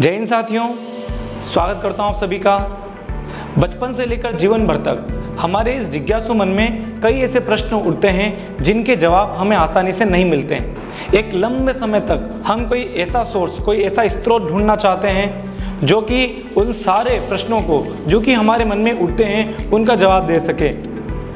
जय हिंद साथियों, स्वागत करता हूं आप सभी का। बचपन से लेकर जीवन भर तक हमारे इस जिज्ञासु मन में कई ऐसे प्रश्न उठते हैं जिनके जवाब हमें आसानी से नहीं मिलते हैं। एक लंबे समय तक हम कोई ऐसा सोर्स, कोई ऐसा स्रोत ढूंढना चाहते हैं जो कि उन सारे प्रश्नों को जो कि हमारे मन में उठते हैं उनका जवाब दे सके।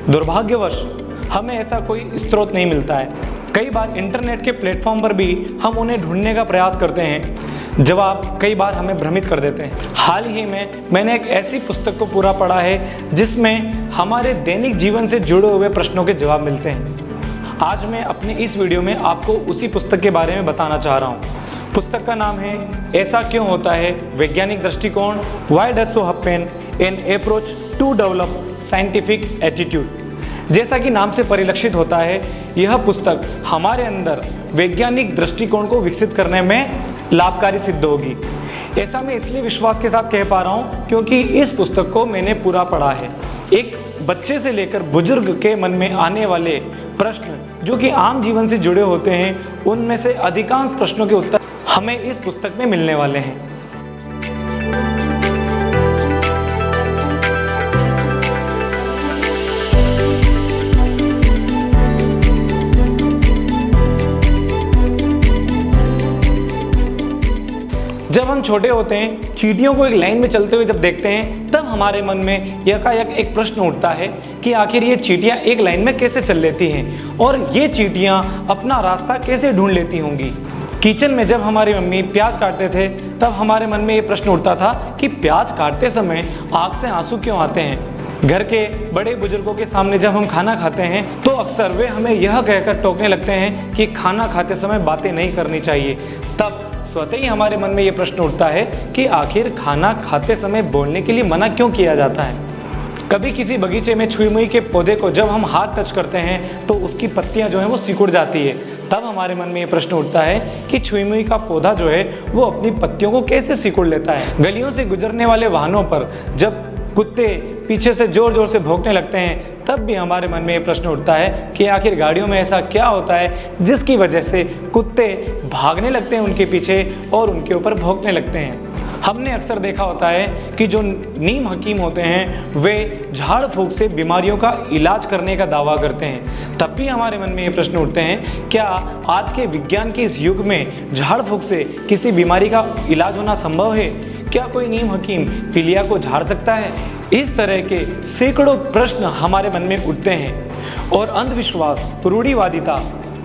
दुर्भाग्यवश हमें ऐसा कोई स्रोत नहीं मिलता है। कई बार इंटरनेट के प्लेटफॉर्म पर भी हम उन्हें ढूंढने का प्रयास करते हैं, जवाब कई बार हमें भ्रमित कर देते हैं। हाल ही में मैंने एक ऐसी पुस्तक को पूरा पढ़ा है जिसमें हमारे दैनिक जीवन से जुड़े हुए प्रश्नों के जवाब मिलते हैं। आज मैं अपनी इस वीडियो में आपको उसी पुस्तक के बारे में बताना चाह रहा हूँ। पुस्तक का नाम है ऐसा क्यों होता है, वैज्ञानिक दृष्टिकोण, why does so happen, an approach to develop scientific attitude. जैसा कि नाम से परिलक्षित होता है, यह पुस्तक हमारे अंदर वैज्ञानिक दृष्टिकोण को विकसित करने में लाभकारी सिद्ध होगी। ऐसा मैं इसलिए विश्वास के साथ कह पा रहा हूँ क्योंकि इस पुस्तक को मैंने पूरा पढ़ा है। एक बच्चे से लेकर बुजुर्ग के मन में आने वाले प्रश्न जो कि आम जीवन से जुड़े होते हैं, उनमें से अधिकांश प्रश्नों के उत्तर हमें इस पुस्तक में मिलने वाले हैं। जब हम छोटे होते हैं, चींटियों को एक लाइन में चलते हुए जब देखते हैं, तब हमारे मन में यकायक एक प्रश्न उठता है कि आखिर ये चींटियां एक लाइन में कैसे चल लेती हैं और ये चींटियां अपना रास्ता कैसे ढूंढ लेती होंगी। किचन में जब हमारी मम्मी प्याज काटते थे, तब हमारे मन में ये प्रश्न उठता था कि प्याज काटते समय आँख से आंसू क्यों आते हैं। घर के बड़े बुजुर्गों के सामने जब हम खाना खाते हैं तो अक्सर वे हमें यह कहकर टोकने लगते हैं कि खाना खाते समय बातें नहीं करनी चाहिए। तब स्वतः ही हमारे मन में ये प्रश्न उठता है कि आखिर खाना खाते समय बोलने के लिए मना क्यों किया जाता है। कभी किसी बगीचे में छुई मुई के पौधे को जब हम हाथ टच करते हैं तो उसकी पत्तियां जो हैं वो सिकुड़ जाती है। तब हमारे मन में ये प्रश्न उठता है कि छुई मुई का पौधा जो है वो अपनी पत्तियों को कैसे सिकुड़ लेता है। गलियों से गुजरने वाले वाहनों पर जब कुत्ते पीछे से जोर जोर से भौंकने लगते हैं, तब भी हमारे मन में ये प्रश्न उठता है कि आखिर गाड़ियों में ऐसा क्या होता है जिसकी वजह से कुत्ते भागने लगते हैं उनके पीछे और उनके ऊपर भौंकने लगते हैं। हमने अक्सर देखा होता है कि जो नीम हकीम होते हैं वे झाड़ फूंक से बीमारियों का इलाज करने का दावा करते हैं। तब भी हमारे मन में ये प्रश्न उठते हैं, क्या आज के विज्ञान के इस युग में झाड़ फूंक से किसी बीमारी का इलाज होना संभव है? क्या कोई नीम हकीम पीलिया को झाड़ सकता है? इस तरह के सैकड़ों प्रश्न हमारे मन में उठते हैं और अंधविश्वास, रूढ़िवादिता,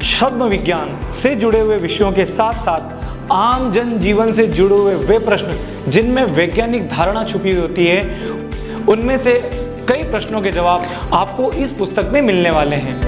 छद्म विज्ञान से जुड़े हुए विषयों के साथ साथ आम जन जीवन से जुड़े हुए वे प्रश्न जिनमें वैज्ञानिक धारणा छुपी होती है, उनमें से कई प्रश्नों के जवाब आपको इस पुस्तक में मिलने वाले हैं।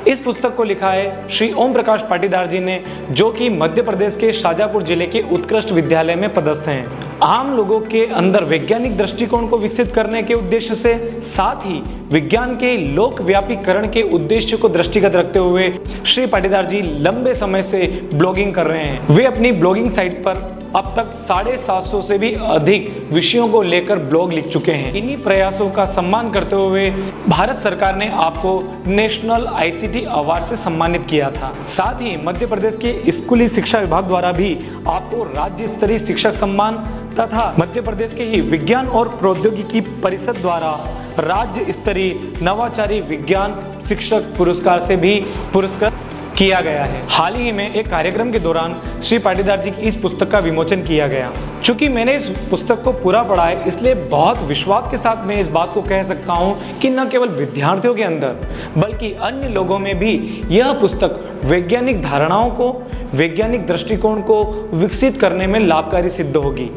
इस पुस्तक को लिखा है श्री ओम प्रकाश पाटीदार जी ने, जो कि मध्य प्रदेश के शाजापुर जिले के उत्कृष्ट विद्यालय में पदस्थ हैं। आम लोगों के अंदर वैज्ञानिक दृष्टिकोण को विकसित करने के उद्देश्य से, साथ ही विज्ञान के लोकव्यापीकरण के उद्देश्य को दृष्टिगत रखते हुए श्री पाटीदार जी लंबे समय से ब्लॉगिंग कर रहे हैं। वे अपनी ब्लॉगिंग साइट पर अब तक 750 से भी अधिक विषयों को लेकर ब्लॉग लिख चुके हैं। इन्हीं प्रयासों का सम्मान करते हुए भारत सरकार ने आपको नेशनल ICT अवार्ड से सम्मानित किया था। साथ ही मध्य प्रदेश के स्कूली शिक्षा विभाग द्वारा भी आपको राज्य स्तरीय शिक्षक सम्मान तथा मध्य प्रदेश के ही विज्ञान और प्रौद्योगिकी परिषद द्वारा राज्य स्तरीय नवाचारी विज्ञान शिक्षक पुरस्कार से भी पुरस्कृत किया गया है। हाल ही में एक कार्यक्रम के दौरान श्री पाटीदार जी की इस पुस्तक का विमोचन किया गया। चूंकि मैंने इस पुस्तक को पूरा पढ़ा है, इसलिए बहुत विश्वास के साथ मैं इस बात को कह सकता हूँ कि न केवल विद्यार्थियों के अंदर बल्कि अन्य लोगों में भी यह पुस्तक वैज्ञानिक धारणाओं को, वैज्ञानिक दृष्टिकोण को विकसित करने में लाभकारी सिद्ध होगी।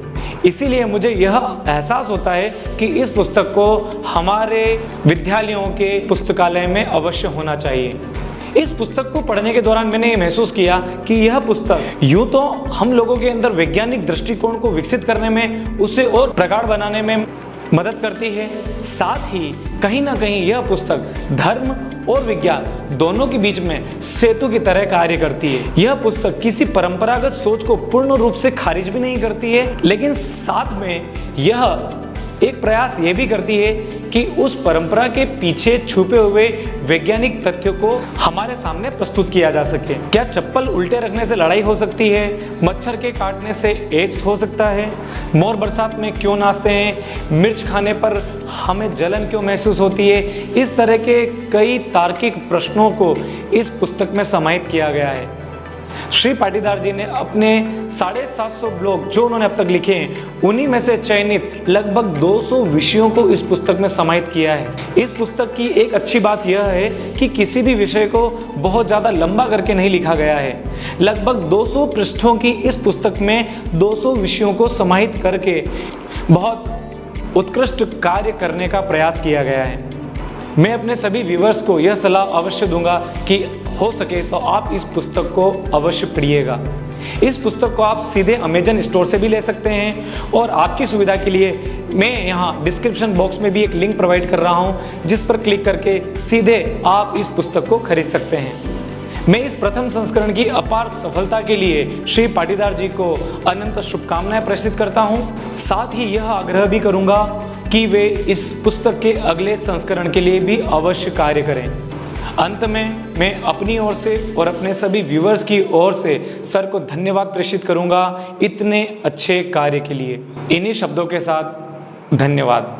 इसीलिए मुझे यह एहसास होता है कि इस पुस्तक को हमारे विद्यालयों के पुस्तकालय में अवश्य होना चाहिए। इस पुस्तक को पढ़ने के दौरान मैंने ये महसूस किया कि यह पुस्तक यूँ तो हम लोगों के अंदर वैज्ञानिक दृष्टिकोण को विकसित करने में, उसे और प्रगाढ़ बनाने में मदद करती है, साथ ही कहीं ना कहीं यह पुस्तक धर्म और विज्ञान दोनों के बीच में सेतु की तरह कार्य करती है। यह पुस्तक किसी परंपरागत सोच को पूर्ण रूप से खारिज भी नहीं करती है, लेकिन साथ में यह एक प्रयास ये भी करती है कि उस परंपरा के पीछे छुपे हुए वैज्ञानिक तथ्यों को हमारे सामने प्रस्तुत किया जा सके। क्या चप्पल उल्टे रखने से लड़ाई हो सकती है? मच्छर के काटने से एड्स हो सकता है? मोर बरसात में क्यों नाचते हैं? मिर्च खाने पर हमें जलन क्यों महसूस होती है? इस तरह के कई तार्किक प्रश्नों को इस पुस्तक में समाहित किया गया है। श्री पाटीदार जी ने अपने 750 ब्लॉग जो उन्होंने अब तक लिखे हैं, उन्हीं में से चयनित लगभग 200 विषयों को इस पुस्तक में समाहित किया है। इस पुस्तक की एक अच्छी बात यह है कि किसी भी विषय को बहुत ज़्यादा लंबा करके नहीं लिखा गया है। लगभग 200 पृष्ठों की इस पुस्तक में 200 विषयों को समाहित करके बहुत उत्कृष्ट कार्य करने का प्रयास किया गया है। मैं अपने सभी व्यूअर्स को यह सलाह अवश्य दूंगा कि हो सके तो आप इस पुस्तक को अवश्य पढ़िएगा। इस पुस्तक को आप सीधे अमेजन स्टोर से भी ले सकते हैं और आपकी सुविधा के लिए मैं यहाँ डिस्क्रिप्शन बॉक्स में भी एक लिंक प्रोवाइड कर रहा हूँ, जिस पर क्लिक करके सीधे आप इस पुस्तक को खरीद सकते हैं। मैं इस प्रथम संस्करण की अपार सफलता के लिए श्री पाटीदार जी को अनंत शुभकामनाएं प्रेषित करता हूँ। साथ ही यह आग्रह भी करूँगा कि वे इस पुस्तक के अगले संस्करण के लिए भी अवश्य कार्य करें। अंत में मैं अपनी ओर से और अपने सभी व्यूअर्स की ओर से सर को धन्यवाद प्रेषित करूंगा इतने अच्छे कार्य के लिए। इन्हीं शब्दों के साथ धन्यवाद।